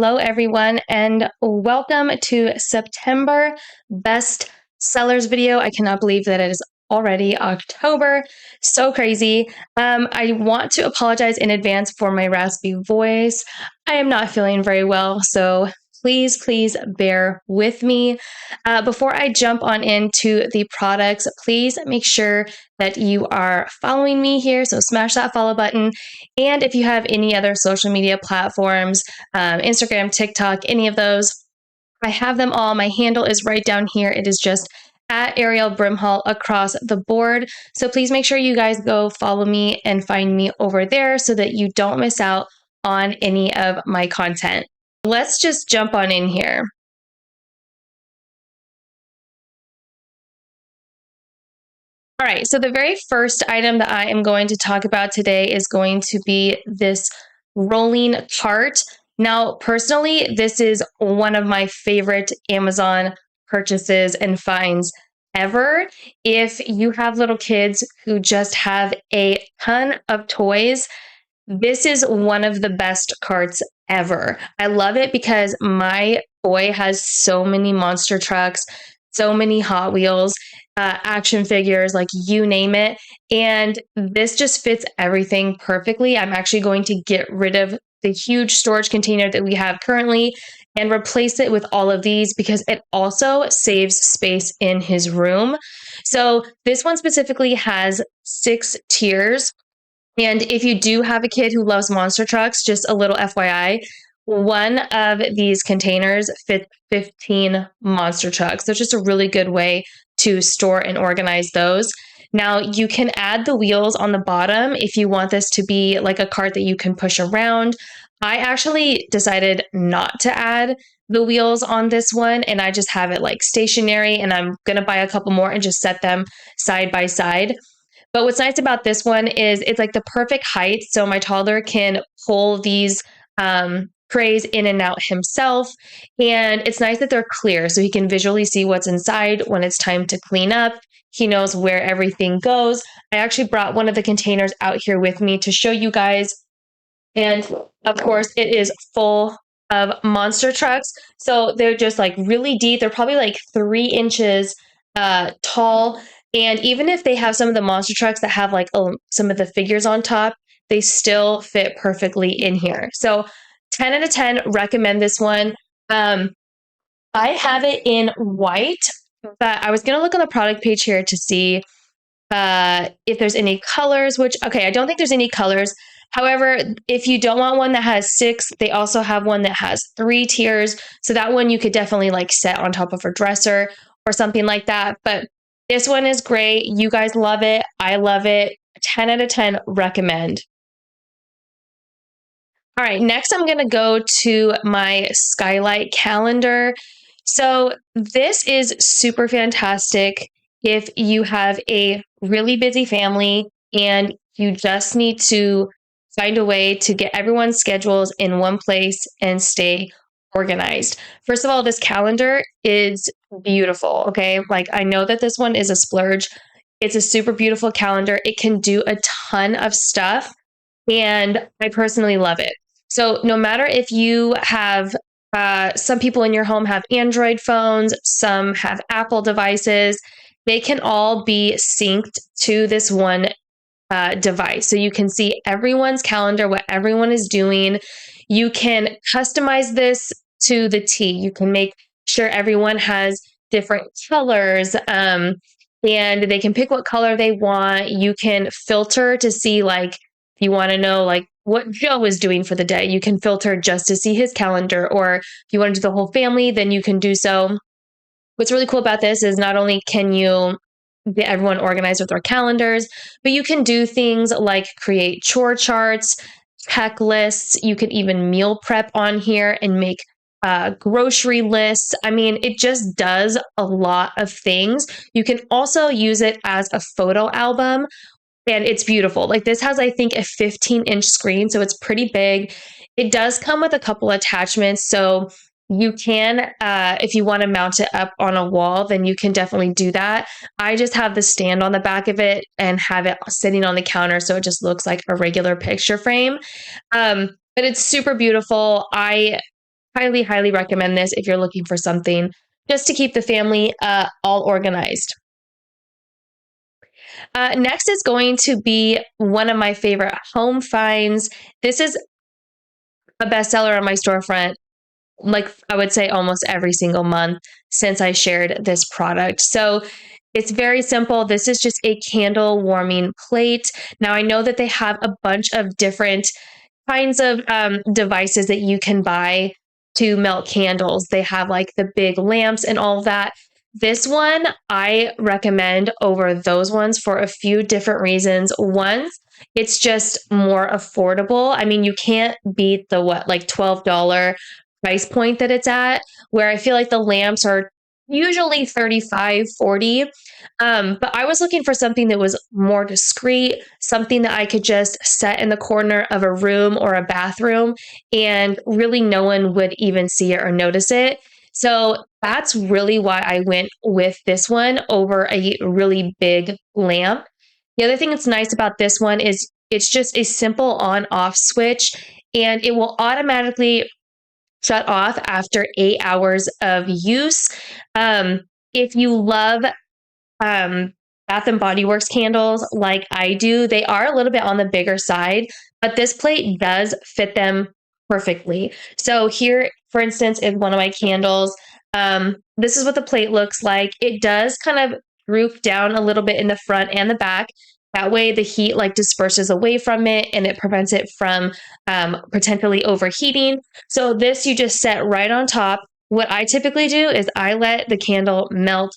Hello, everyone, and welcome to September Best Sellers video. I cannot believe that it is already October. So crazy. I want to apologize in advance for my raspy voice. I am not feeling very well, so please bear with me. Before I jump on into the products, please make sure that you are following me here. So smash that follow button. And if you have any other social media platforms, Instagram, TikTok, any of those, I have them all. My handle is right down here. It is just at Arielle Brimhall across the board. So please make sure you guys go follow me and find me over there so that you don't miss out on any of my content. Let's just jump on in here. All right, so the very first item that I am going to talk about today is going to be this rolling cart. Now, personally, this is one of my favorite Amazon purchases and finds ever. If you have little kids who just have a ton of toys, this is one of the best carts ever. I love it because my boy has so many monster trucks, so many Hot Wheels, action figures, like you name it. And this just fits everything perfectly. I'm actually going to get rid of the huge storage container that we have currently and replace it with all of these because it also saves space in his room. So this one specifically has 6 tiers. And if you do have a kid who loves monster trucks, just a little FYI, one of these containers fits 15 monster trucks. So it's just a really good way to store and organize those. Now, you can add the wheels on the bottom if you want this to be like a cart that you can push around. I actually decided not to add the wheels on this one, and I just have it like stationary, and I'm going to buy a couple more and just set them side by side. But what's nice about this one is it's like the perfect height. So my toddler can pull these trays in and out himself. And it's nice that they're clear so he can visually see what's inside when it's time to clean up. He knows where everything goes. I actually brought one of the containers out here with me to show you guys. And of course, it is full of monster trucks. So they're just like really deep. They're probably like 3 inches tall. And even if they have some of the monster trucks that have like some of the figures on top, they still fit perfectly in here. So 10 out of 10, recommend this one. I have it in white, but I was going to look on the product page here to see if there's any colors, which, okay, I don't think there's any colors. However, if you don't want one that has 6, they also have one that has 3 tiers. So that one you could definitely like set on top of a dresser or something like that. But this one is great. You guys love it. I love it. 10 out of 10, recommend. All right, next I'm going to go to my Skylight Calendar. So this is super fantastic if you have a really busy family and you just need to find a way to get everyone's schedules in one place and stay organized. First of all, this calendar is beautiful, okay? Like I know that this one is a splurge. It's a super beautiful calendar. It can do a ton of stuff, and I personally love it. So no matter if you have, some people in your home have Android phones, some have Apple devices, they can all be synced to this one device. So you can see everyone's calendar, what everyone is doing. You can customize this to the T. You can make sure everyone has different colors, and they can pick what color they want. You can filter to see, like, if you want to know, like, what Joe is doing for the day, you can filter just to see his calendar. Or if you want to do the whole family, then you can do so. What's really cool about this is not only can you get everyone organized with their calendars, but you can do things like create chore charts, checklists. You can even meal prep on here and make grocery lists. I mean, it just does a lot of things. You can also use it as a photo album, and it's beautiful. Like this has, I think, a 15-inch screen, so it's pretty big. It does come with a couple attachments, so you can, if you want to mount it up on a wall, then you can definitely do that. I just have the stand on the back of it and have it sitting on the counter, so it just looks like a regular picture frame. But it's super beautiful. I highly, highly recommend this if you're looking for something just to keep the family all organized. Next is going to be one of my favorite home finds. This is a bestseller on my storefront, like I would say almost every single month since I shared this product. So it's very simple. This is just a candle warming plate. Now I know that they have a bunch of different kinds of devices that you can buy to melt candles. They have like the big lamps and all of that. This one I recommend over those ones for a few different reasons. One, it's just more affordable. I mean, you can't beat the what, like $12 price point that it's at, where I feel like the lamps are usually 35, 40. But I was looking for something that was more discreet, something that I could just set in the corner of a room or a bathroom and really no one would even see it or notice it. So that's really why I went with this one over a really big lamp. The other thing that's nice about this one is it's just a simple on off switch and it will automatically shut off after 8 hours of use. If you love um, Bath and Body Works candles like I do, they are a little bit on the bigger side, but this plate does fit them perfectly. So here, for instance, is one of my candles. This is what the plate looks like. It does kind of droop down a little bit in the front and the back. That way the heat like disperses away from it and it prevents it from potentially overheating. So this you just set right on top. What I typically do is I let the candle melt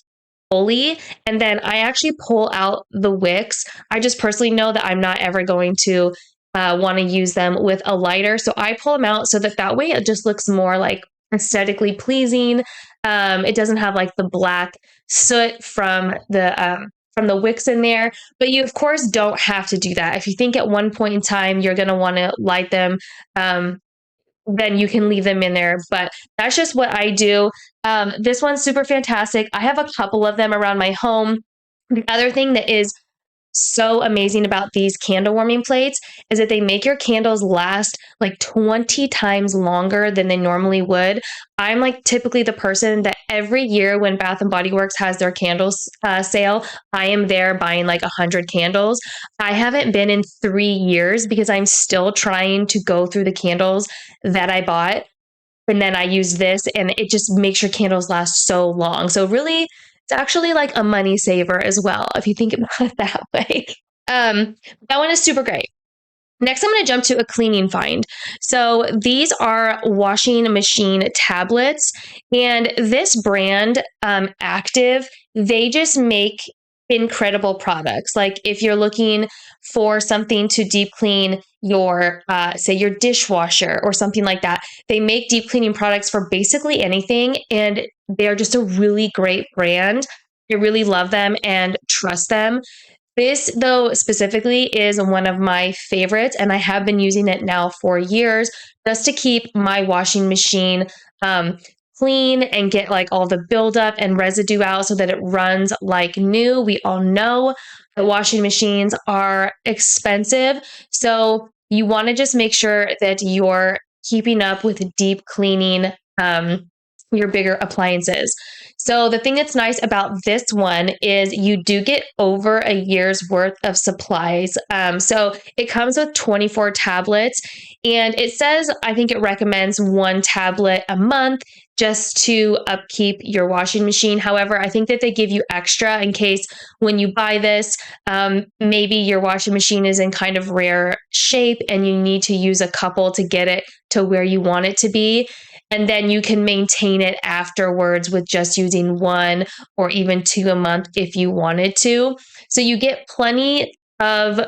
fully and then I actually pull out the wicks. I just personally know that I'm not ever going to want to use them with a lighter. So I pull them out so that way it just looks more like aesthetically pleasing. It doesn't have like the black soot from the wicks in there, but you of course don't have to do that. If you think at one point in time you're going to want to light them, then you can leave them in there. But that's just what I do. This one's super fantastic. I have a couple of them around my home. The other thing that is so amazing about these candle warming plates is that they make your candles last like 20 times longer than they normally would. I'm like typically the person that every year when Bath and Body Works has their candles sale, I am there buying like 100 candles. I haven't been in 3 years because I'm still trying to go through the candles that I bought. And then I use this and it just makes your candles last so long. So really, it's actually like a money saver as well, if you think about it that way. Um, that one is super great. Next, I'm going to jump to a cleaning find. So these are washing machine tablets, and this brand, Active, they just make incredible products. Like if you're looking for something to deep clean your, say, your dishwasher or something like that, they make deep cleaning products for basically anything, and they're just a really great brand. I really love them and trust them. This, though, specifically is one of my favorites, and I have been using it now for years just to keep my washing machine clean and get like all the buildup and residue out so that it runs like new. We all know that washing machines are expensive, so you want to just make sure that you're keeping up with deep cleaning your bigger appliances. So the thing that's nice about this one is you do get over a year's worth of supplies. So it comes with 24 tablets, and it says, I think it recommends one tablet a month just to upkeep your washing machine. However, I think that they give you extra in case when you buy this, maybe your washing machine is in kind of rare shape and you need to use a couple to get it to where you want it to be. And then you can maintain it afterwards with just using one or even two a month if you wanted to. So you get plenty of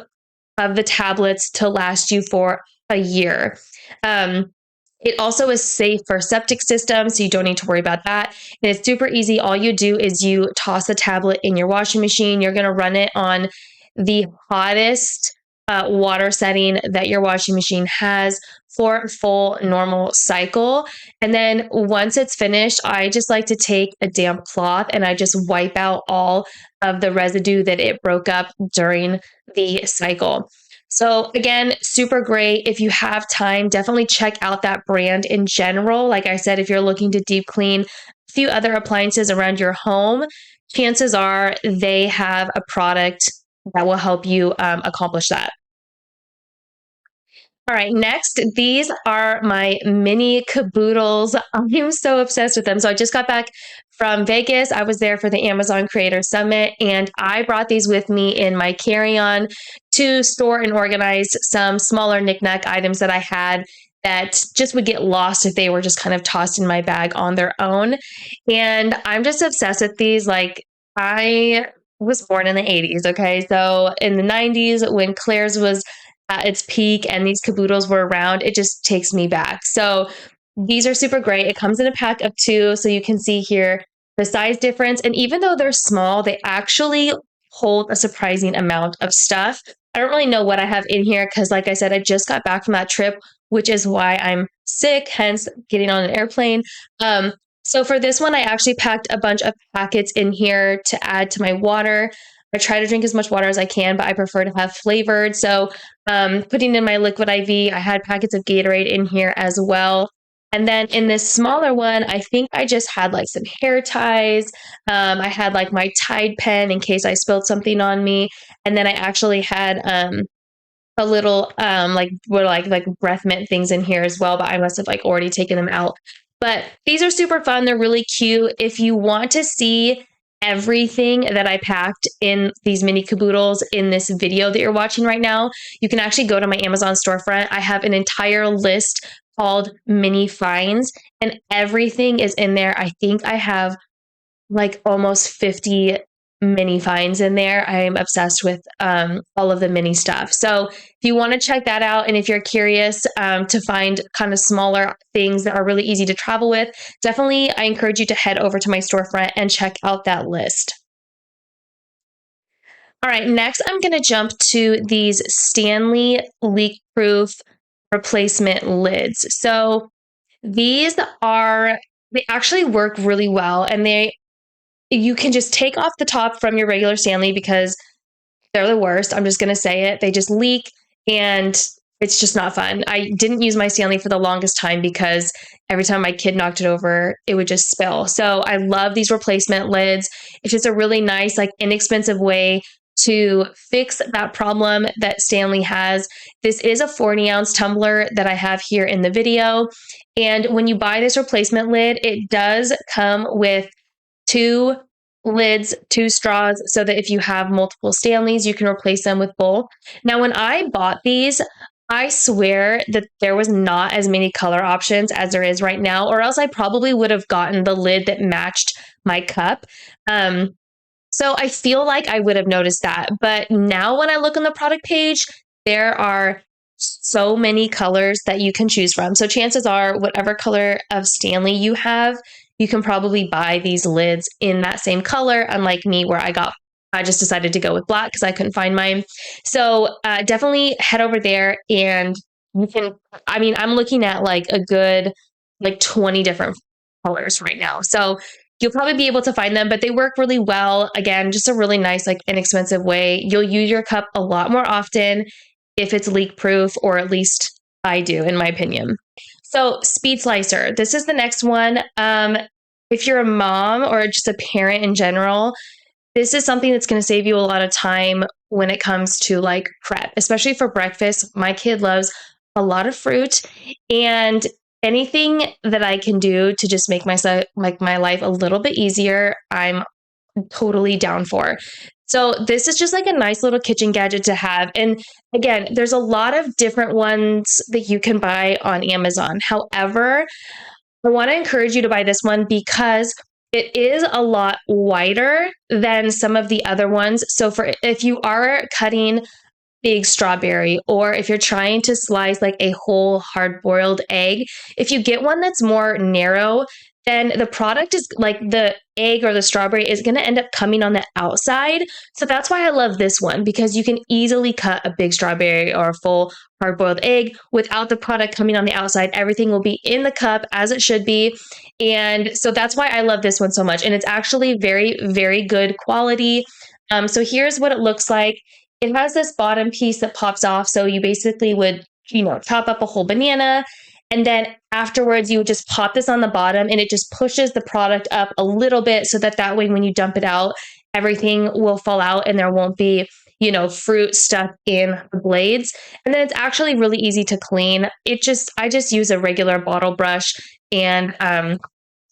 the tablets to last you for a year. It also is safe for septic systems, so you don't need to worry about that. And it's super easy. All you do is you toss the tablet in your washing machine. You're going to run it on the hottest water setting that your washing machine has for a full normal cycle. And then once it's finished, I just like to take a damp cloth and I just wipe out all of the residue that it broke up during the cycle. So again, super great. If you have time, definitely check out that brand in general. Like I said, if you're looking to deep clean a few other appliances around your home, chances are they have a product that will help you accomplish that. All right, next, these are my mini Kaboodles. I'm so obsessed with them. So I just got back from Vegas. I was there for the Amazon Creator Summit, and I brought these with me in my carry-on to store and organize some smaller knickknack items that I had that just would get lost if they were just kind of tossed in my bag on their own. And I'm just obsessed with these. Like, I was born in the 80s, okay? So in the 90s, when Claire's was at its peak and these Kaboodles were around, it just takes me back. So these are super great. It comes in a pack of 2, so you can see here the size difference. And even though they're small, they actually hold a surprising amount of stuff. I don't really know what I have in here because, like I said, I just got back from that trip, which is why I'm sick, hence getting on an airplane. So for this one, I actually packed a bunch of packets in here to add to my water. I try to drink as much water as I can, but I prefer to have flavored. So putting in my liquid IV, I had packets of Gatorade in here as well. And then in this smaller one, I think I just had like some hair ties. I had like my Tide pen in case I spilled something on me. And then I actually had a little like were like breath mint things in here as well, but I must have like already taken them out. But these are super fun. They're really cute. If you want to see everything that I packed in these mini Kaboodles in this video that you're watching right now, you can actually go to my Amazon storefront. I have an entire list called mini finds, and everything is in there. I think I have like almost 50 mini finds in there. I am obsessed with all of the mini stuff. So if you want to check that out, and if you're curious to find kind of smaller things that are really easy to travel with, definitely I encourage you to head over to my storefront and check out that list. All right, next I'm going to jump to these Stanley leak-proof replacement lids. So these are, they actually work really well, and you can just take off the top from your regular Stanley because they're the worst. I'm just going to say it. They just leak and it's just not fun. I didn't use my Stanley for the longest time because every time my kid knocked it over, it would just spill. So I love these replacement lids. It's just a really nice, like inexpensive way to fix that problem that Stanley has. This is a 40-ounce tumbler that I have here in the video. And when you buy this replacement lid, it does come with 2 lids, 2 straws, so that if you have multiple Stanleys, you can replace them with both. Now, when I bought these, I swear that there was not as many color options as there is right now, or else I probably would have gotten the lid that matched my cup. So I feel like I would have noticed that. But now when I look on the product page, there are so many colors that you can choose from. So chances are, whatever color of Stanley you have, you can probably buy these lids in that same color, unlike me, where I just decided to go with black because I couldn't find mine. So definitely head over there and you can, I mean, I'm looking at like a good, like 20 different colors right now. So you'll probably be able to find them, but they work really well. Again, just a really nice, like inexpensive way. You'll use your cup a lot more often if it's leak proof, or at least I do, in my opinion. So speed slicer, this is the next one. If you're a mom or just a parent in general, this is something that's going to save you a lot of time when it comes to like prep, especially for breakfast. My kid loves a lot of fruit, and anything that I can do to just make my life a little bit easier, I'm totally down for. So this is just like a nice little kitchen gadget to have. And again, there's a lot of different ones that you can buy on Amazon. However, I want to encourage you to buy this one because it is a lot wider than some of the other ones. So if you are cutting big strawberry, or if you're trying to slice like a whole hard-boiled egg, if you get one that's more narrow, then the product is like the egg or the strawberry is going to end up coming on the outside. So that's why I love this one, because you can easily cut a big strawberry or a full hard-boiled egg without the product coming on the outside. Everything will be in the cup as it should be. And so that's why I love this one so much. And it's actually very, very good quality. So here's what it looks like. it has this bottom piece that pops off. So you basically would, chop up a whole banana. And then afterwards, you would just pop this on the bottom and it just pushes the product up a little bit so that way when you dump it out, everything will fall out and there won't be, fruit stuck in the blades. And then it's actually really easy to clean. I just use a regular bottle brush and,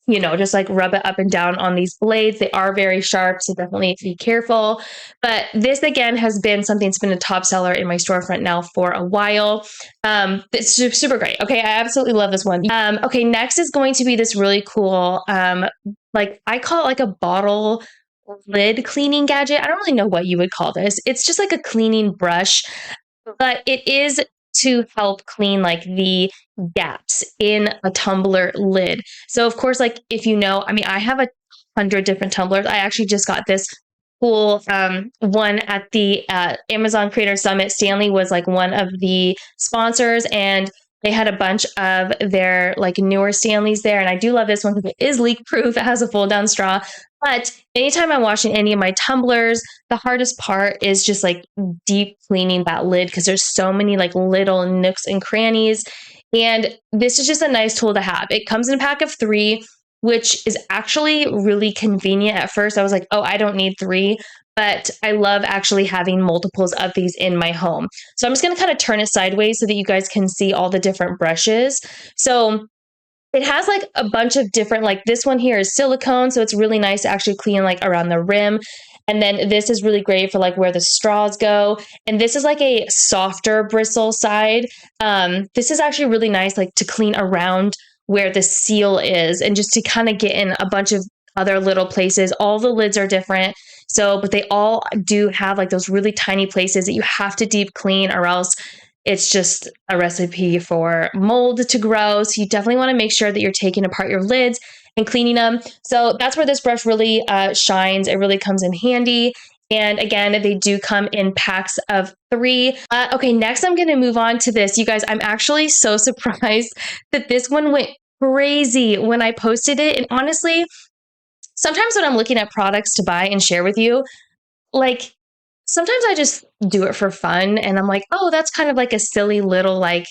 just like rub it up and down on these blades. They are very sharp, so definitely be careful. But this again has been something that's been a top seller in my storefront now for a while. It's super great. Okay, I absolutely love this one. Okay, next is going to be this really cool, like I call it like a bottle lid cleaning gadget. I don't really know what you would call this. It's just like a cleaning brush, but it is to help clean like the gaps in a tumbler lid. So of course, like if I have 100 different tumblers. I actually just got this cool one at the Amazon Creator Summit. Stanley was like one of the sponsors, and they had a bunch of their like newer Stanleys there. And I do love this one because it is leak proof. It has a fold down straw. But anytime I'm washing any of my tumblers, the hardest part is just like deep cleaning that lid because there's so many like little nooks and crannies. And this is just a nice tool to have. It comes in a pack of 3, which is actually really convenient. At first, I was like, oh, I don't need 3. But I love actually having multiples of these in my home. So I'm just going to kind of turn it sideways so that you guys can see all the different brushes. So it has like a bunch of different, like this one here is silicone. So it's really nice to actually clean like around the rim. And then this is really great for like where the straws go. And this is like a softer bristle side. This is actually really nice like to clean around where the seal is and just to kind of get in a bunch of other little places. All the lids are different. But they all do have like those really tiny places that you have to deep clean or else it's just a recipe for mold to grow. So you definitely want to make sure that you're taking apart your lids and cleaning them. So that's where this brush really shines. It really comes in handy. And again, they do come in packs of 3. Okay, next I'm going to move on to this. You guys, I'm actually so surprised that this one went crazy when I posted it. And honestly, sometimes when I'm looking at products to buy and share with you, like sometimes I just do it for fun and I'm like, oh, that's kind of like a silly little like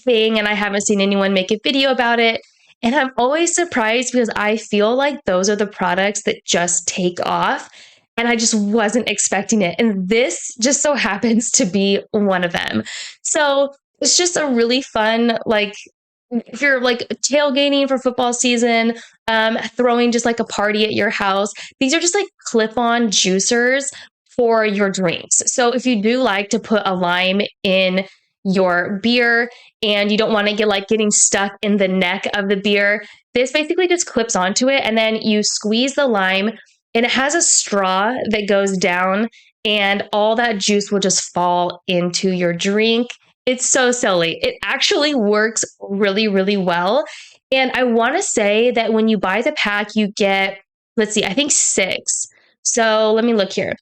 thing. And I haven't seen anyone make a video about it. And I'm always surprised because I feel like those are the products that just take off. And I just wasn't expecting it. And this just so happens to be one of them. So it's just a really fun, like, if you're like tailgating for football season, throwing just like a party at your house, these are just like clip-on juicers for your drinks. So if you do like to put a lime in your beer and you don't want to get like getting stuck in the neck of the beer, this basically just clips onto it and then you squeeze the lime and it has a straw that goes down and all that juice will just fall into your drink. It's so silly. It actually works really, really well. And I want to say that when you buy the pack, you get, let's see, I think 6. So let me look here.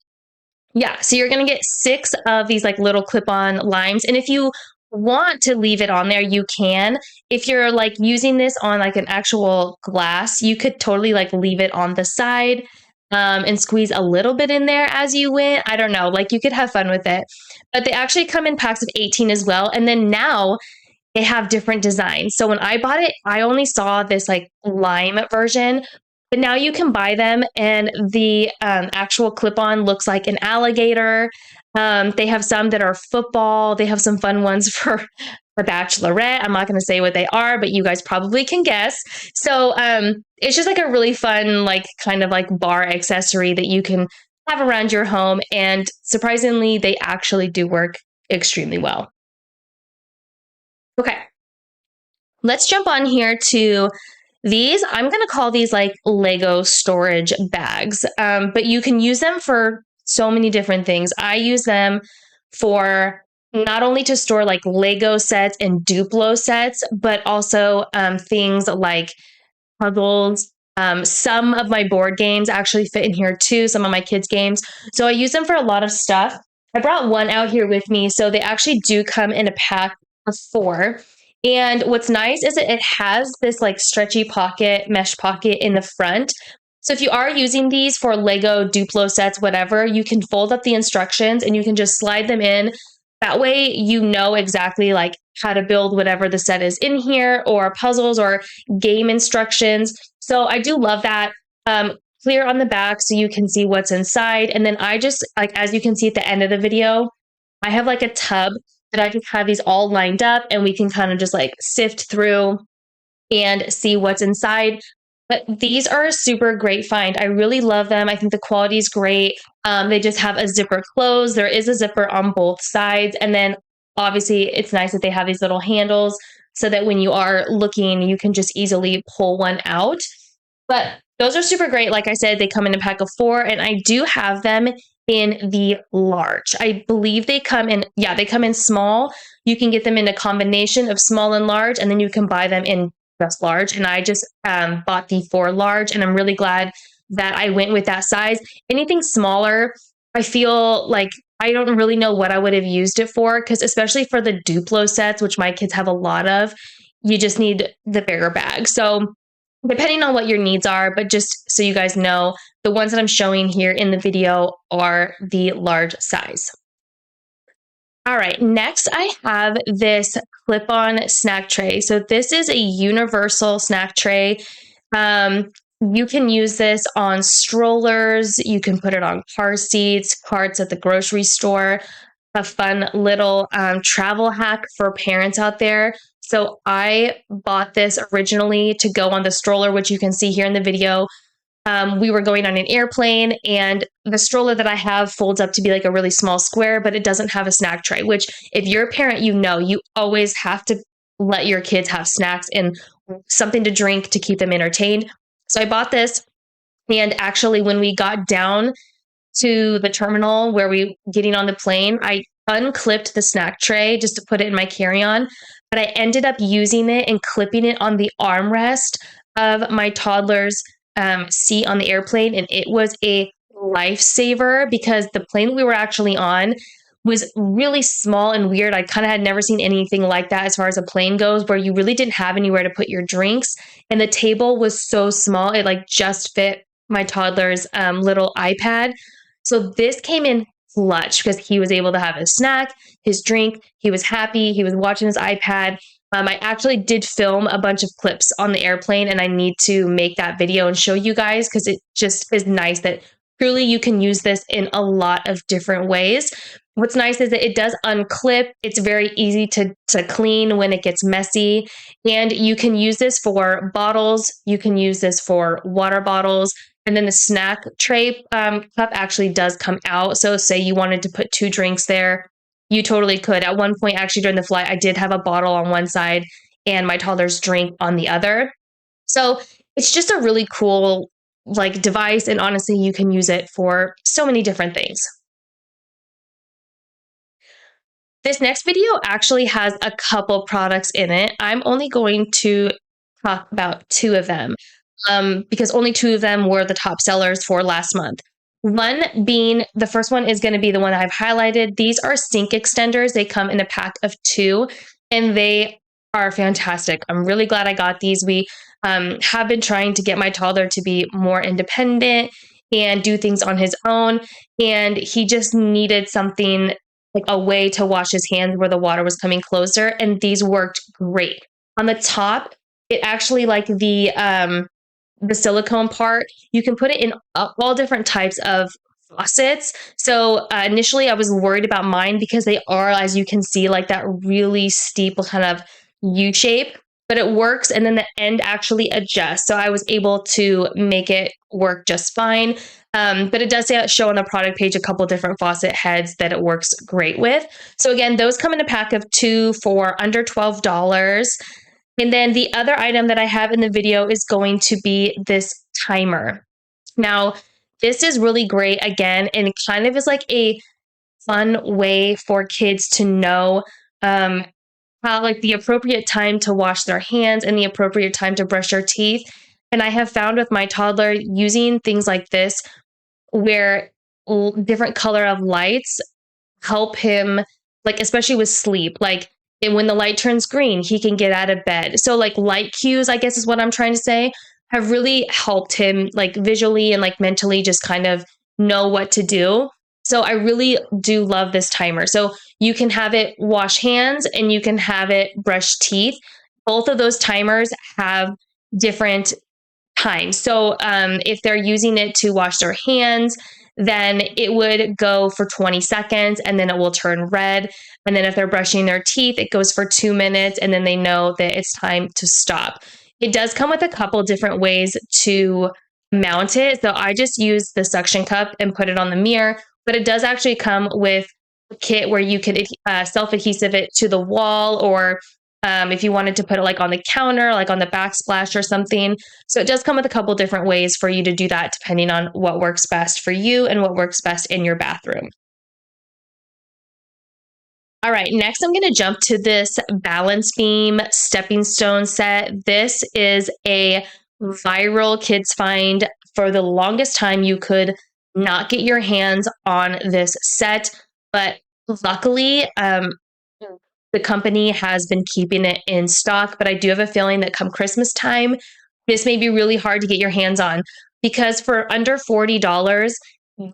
Yeah, so you're going to get 6 of these like little clip-on limes. And if you want to leave it on there, you can. If you're like using this on like an actual glass, you could totally like leave it on the side and squeeze a little bit in there as you went. I don't know, like you could have fun with it. But they actually come in packs of 18 as well. And then now they have different designs. So when I bought it, I only saw this like lime version. But now you can buy them and the actual clip-on looks like an alligator. They have some that are football. They have some fun ones for a bachelorette. I'm not going to say what they are, but you guys probably can guess. So it's just like a really fun, like kind of like bar accessory that you can have around your home. And surprisingly, they actually do work extremely well. Okay, let's jump on here to these. I'm going to call these like Lego storage bags, but you can use them for so many different things. I use them for not only to store like Lego sets and Duplo sets, but also things like puzzles. Some of my board games actually fit in here too, some of my kids' games. So I use them for a lot of stuff. I brought one out here with me. So they actually do come in a pack of 4. And what's nice is that it has this like stretchy pocket, mesh pocket in the front. So if you are using these for Lego Duplo sets, whatever, you can fold up the instructions and you can just slide them in. That way you know exactly like how to build whatever the set is in here, or puzzles or game instructions. So I do love that. Clear on the back so you can see what's inside. And then I just, like, as you can see at the end of the video, I have like a tub that I just have these all lined up and we can kind of just like sift through and see what's inside. But these are a super great find. I really love them. I think the quality is great. They just have a zipper closed. There is a zipper on both sides. And then obviously it's nice that they have these little handles so that when you are looking, you can just easily pull one out. But those are super great. Like I said, they come in a pack of 4, and I do have them in the large. I believe they come in, yeah, they come in small. You can get them in a combination of small and large, and then you can buy them in just large. And I just bought the 4 large, and I'm really glad that I went with that size. Anything smaller, I feel like I don't really know what I would have used it for, because especially for the Duplo sets, which my kids have a lot of, you just need the bigger bag. So depending on what your needs are, but just so you guys know, the ones that I'm showing here in the video are the large size. All right, next I have this clip-on snack tray. So this is a universal snack tray. You can use this on strollers. You can put it on car seats, carts at the grocery store. A fun little travel hack for parents out there. So I bought this originally to go on the stroller, which you can see here in the video. We were going on an airplane, and the stroller that I have folds up to be like a really small square, but it doesn't have a snack tray, which if you're a parent, you know, you always have to let your kids have snacks and something to drink to keep them entertained. So I bought this, and actually when we got down to the terminal where we getting on the plane, I unclipped the snack tray just to put it in my carry-on, but I ended up using it and clipping it on the armrest of my toddler's seat on the airplane, and it was a lifesaver because the plane that we were actually on was really small and weird. I kind of had never seen anything like that as far as a plane goes, where you really didn't have anywhere to put your drinks, and the table was so small it like just fit my toddler's little iPad. So this came in clutch because he was able to have his snack, his drink. He was happy. He was watching his iPad. I actually did film a bunch of clips on the airplane, and I need to make that video and show you guys because it just is nice that truly you can use this in a lot of different ways. What's nice is that it does unclip. It's very easy to clean when it gets messy. And you can use this for bottles. You can use this for water bottles. And then the snack tray cup actually does come out. So say you wanted to put 2 drinks there, you totally could. At one point, actually during the flight, I did have a bottle on one side and my toddler's drink on the other. So it's just a really cool like device. And honestly, you can use it for so many different things. This next video actually has a couple products in it. I'm only going to talk about 2 of them because only 2 of them were the top sellers for last month. One being, the first one is going to be the one that I've highlighted. These are sink extenders. They come in a pack of 2 and they are fantastic. I'm really glad I got these. We have been trying to get my toddler to be more independent and do things on his own. And he just needed something like a way to wash his hands where the water was coming closer. And these worked great. On the top, it actually like the silicone part, you can put it in all different types of faucets. So initially I was worried about mine because they are, as you can see, like that really steep kind of U shape, but it works. And then the end actually adjusts. So I was able to make it work just fine. But it does show on the product page a couple different faucet heads that it works great with. So again, those come in a pack of 2 for under $12. And then the other item that I have in the video is going to be this timer. Now, this is really great again, and it kind of is like a fun way for kids to know how like the appropriate time to wash their hands and the appropriate time to brush their teeth. And I have found with my toddler using things like this, where different color of lights help him, like especially with sleep, like and when the light turns green, he can get out of bed. So like light cues, I guess is what I'm trying to say. have really helped him like visually and like mentally just kind of know what to do. So I really do love this timer. So you can have it wash hands and you can have it brush teeth. Both of those timers have different time. So if they're using it to wash their hands, then it would go for 20 seconds and then it will turn red. And then if they're brushing their teeth, it goes for 2 minutes and then they know that it's time to stop. It does come with a couple different ways to mount it. So I just use the suction cup and put it on the mirror, but it does actually come with a kit where you could self-adhesive it to the wall, or if you wanted to put it like on the counter, like on the backsplash or something. So it does come with a couple different ways for you to do that, depending on what works best for you and what works best in your bathroom. All right, next I'm going to jump to this balance beam stepping stone set. This is a viral kids find. For the longest time, you could not get your hands on this set, but luckily, the company has been keeping it in stock. But I do have a feeling that come Christmas time, this may be really hard to get your hands on, because for under $40,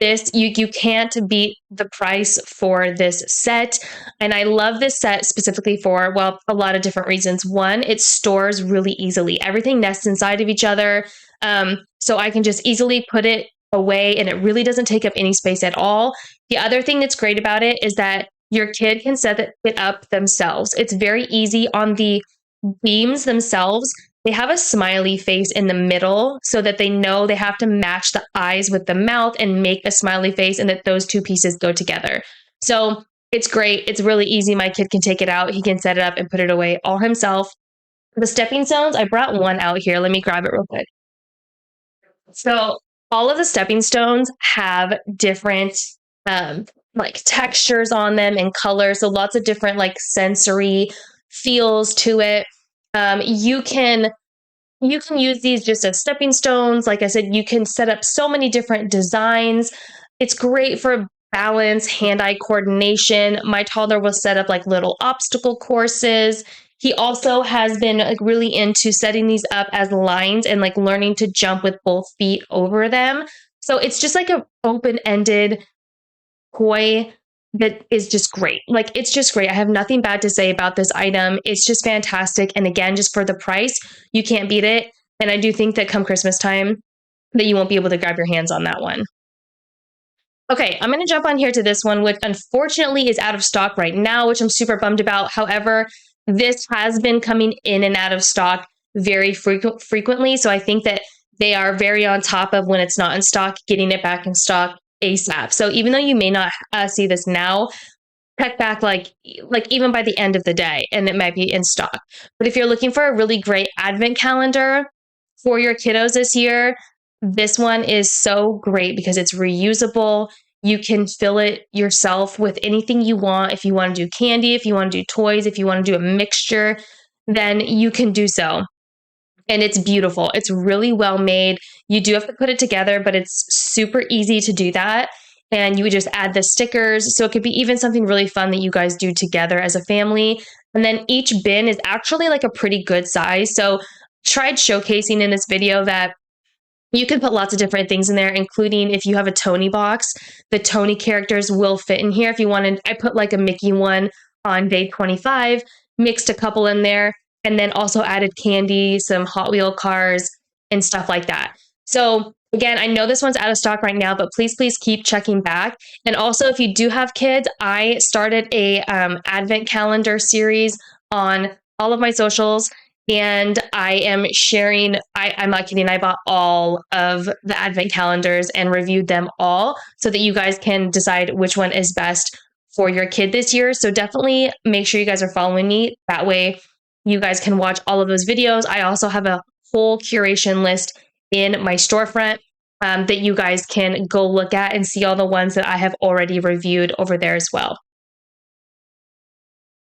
this you can't beat the price for this set. And I love this set specifically for, well, a lot of different reasons. One, it stores really easily. Everything nests inside of each other. So I can just easily put it away and it really doesn't take up any space at all. The other thing that's great about it is that your kid can set it up themselves. It's very easy on the beams themselves. They have a smiley face in the middle so that they know they have to match the eyes with the mouth and make a smiley face, and that those two pieces go together. So it's great. It's really easy. My kid can take it out. He can set it up and put it away all himself. The stepping stones, I brought one out here. Let me grab it real quick. So all of the stepping stones have different like textures on them and colors. So lots of different like sensory feels to it. You can use these just as stepping stones. Like I said, you can set up so many different designs. It's great for balance, hand-eye coordination. My toddler will set up like little obstacle courses. He also has been like really into setting these up as lines and like learning to jump with both feet over them. So it's just like an open-ended toy that is just great. Like, it's just great. I have nothing bad to say about this item. It's just fantastic. And again, just for the price, you can't beat it. And I do think that come Christmas time, that you won't be able to grab your hands on that one. Okay, I'm going to jump on here to this one, which unfortunately is out of stock right now, which I'm super bummed about. However, this has been coming in and out of stock very frequently. So I think that they are very on top of when it's not in stock, getting it back in stock ASAP. So even though you may not see this now, check back like even by the end of the day and it might be in stock. But if you're looking for a really great advent calendar for your kiddos this year, this one is so great because it's reusable. You can fill it yourself with anything you want. If you want to do candy, if you want to do toys, if you want to do a mixture, then you can do so. And it's beautiful. It's really well made. You do have to put it together, but it's super easy to do that. And you would just add the stickers. So it could be even something really fun that you guys do together as a family. And then each bin is actually like a pretty good size. So tried showcasing in this video that you can put lots of different things in there, including if you have a Tony box, the Tony characters will fit in here. If you wanted, I put like a Mickey one on day 25, mixed a couple in there, and then also added candy, some Hot Wheel cars, and stuff like that. So again, I know this one's out of stock right now, but please keep checking back. And also, if you do have kids, I started a advent calendar series on all of my socials. And I am sharing, I'm not kidding, I bought all of the advent calendars and reviewed them all so that you guys can decide which one is best for your kid this year. So definitely make sure you guys are following me. That way you guys can watch all of those videos. I also have a whole curation list in my storefront that you guys can go look at and see all the ones that I have already reviewed over there as well.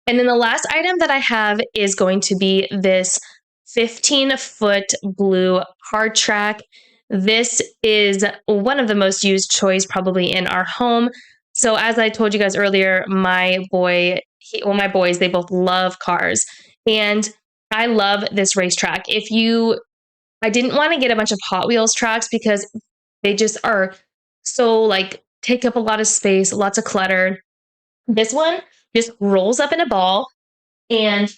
And then the last item that I have is going to be this 15-foot blue card track. This is one of the most used toys probably in our home. So as I told you guys earlier, my boys, they both love cars. And I love this racetrack. If you I didn't want to get a bunch of Hot Wheels tracks because they just are so like take up a lot of space, lots of clutter. This one just rolls up in a ball and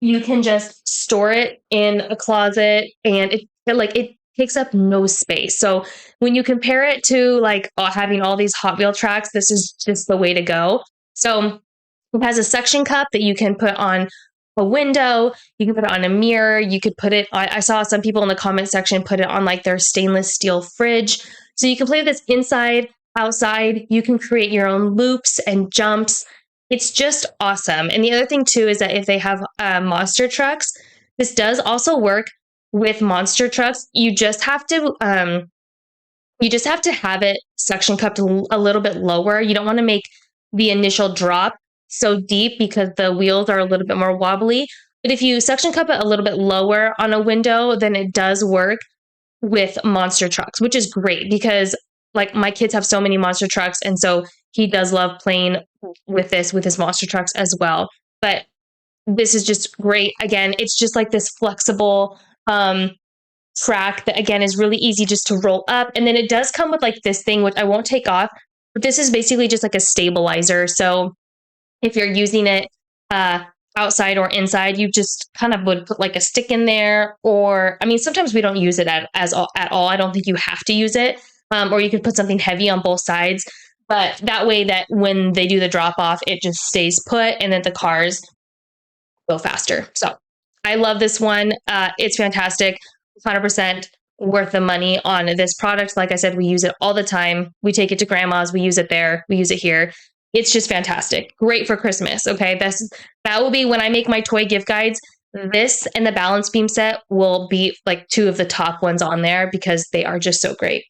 you can just store it in a closet and it takes up no space. So when you compare it to like having all these Hot Wheel tracks, this is just the way to go. So it has a suction cup that you can put on a window. You can put it on a mirror. You could put it on, I saw some people in the comment section put it on like their stainless steel fridge. So you can play with this inside, outside. You can create your own loops and jumps. It's just awesome. And the other thing too is that if they have monster trucks, this does also work with monster trucks. You just have to have it suction cupped a little bit lower. You don't want to make the initial drop so deep because the wheels are a little bit more wobbly. But if you suction cup it a little bit lower on a window, then it does work with monster trucks, which is great because like my kids have so many monster trucks. And so he does love playing with his monster trucks as well. But this is just great. Again, it's just like this flexible track that again is really easy just to roll up. And then it does come with like this thing, which I won't take off, but this is basically just like a stabilizer. So if you're using it outside or inside, you just kind of would put like a stick in there. Or, I mean, sometimes we don't use it at all. I don't think you have to use it. Or you could put something heavy on both sides. But that way that when they do the drop off, it just stays put and then the cars go faster. So I love this one. It's fantastic. 100% worth the money on this product. Like I said, we use it all the time. We take it to grandma's. We use it there. We use it here. It's just fantastic. Great for Christmas. Okay. That will be when I make my toy gift guides. This and the balance beam set will be like two of the top ones on there because they are just so great.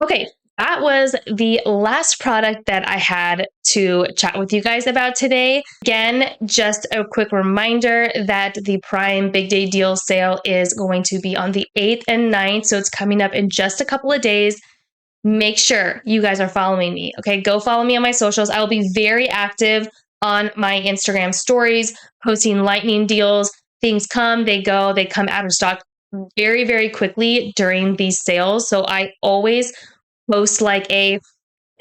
Okay. That was the last product that I had to chat with you guys about today. Again, just a quick reminder that the Prime Big Day Deal sale is going to be on the 8th and 9th. So it's coming up in just a couple of days. Make sure you guys are following me. Okay, go follow me on my socials. I will be very active on my Instagram stories, posting lightning deals. Things come, they go, they come out of stock very, very quickly during these sales. So I always post like a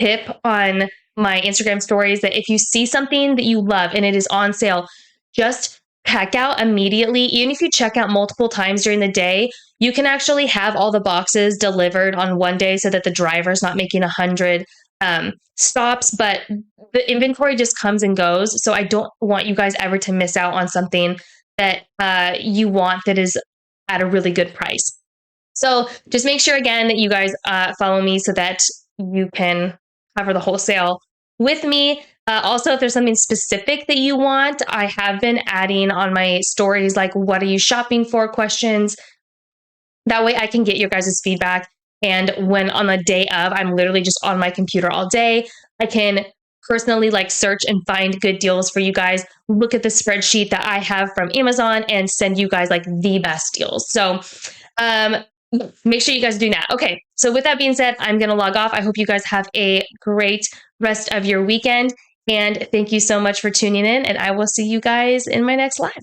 tip on my Instagram stories that if you see something that you love and it is on sale, just pack out immediately. Even if you check out multiple times during the day, you can actually have all the boxes delivered on one day so that the driver's not making 100 stops, but the inventory just comes and goes. So I don't want you guys ever to miss out on something that you want that is at a really good price. So just make sure again that you guys follow me so that you can cover the wholesale with me. Also, if there's something specific that you want, I have been adding on my stories, like what are you shopping for questions. That way I can get your guys' feedback. And when on the day of, I'm literally just on my computer all day, I can personally like search and find good deals for you guys, look at the spreadsheet that I have from Amazon and send you guys like the best deals. So, make sure you guys do that. Okay. So with that being said, I'm going to log off. I hope you guys have a great rest of your weekend. And thank you so much for tuning in. And I will see you guys in my next live.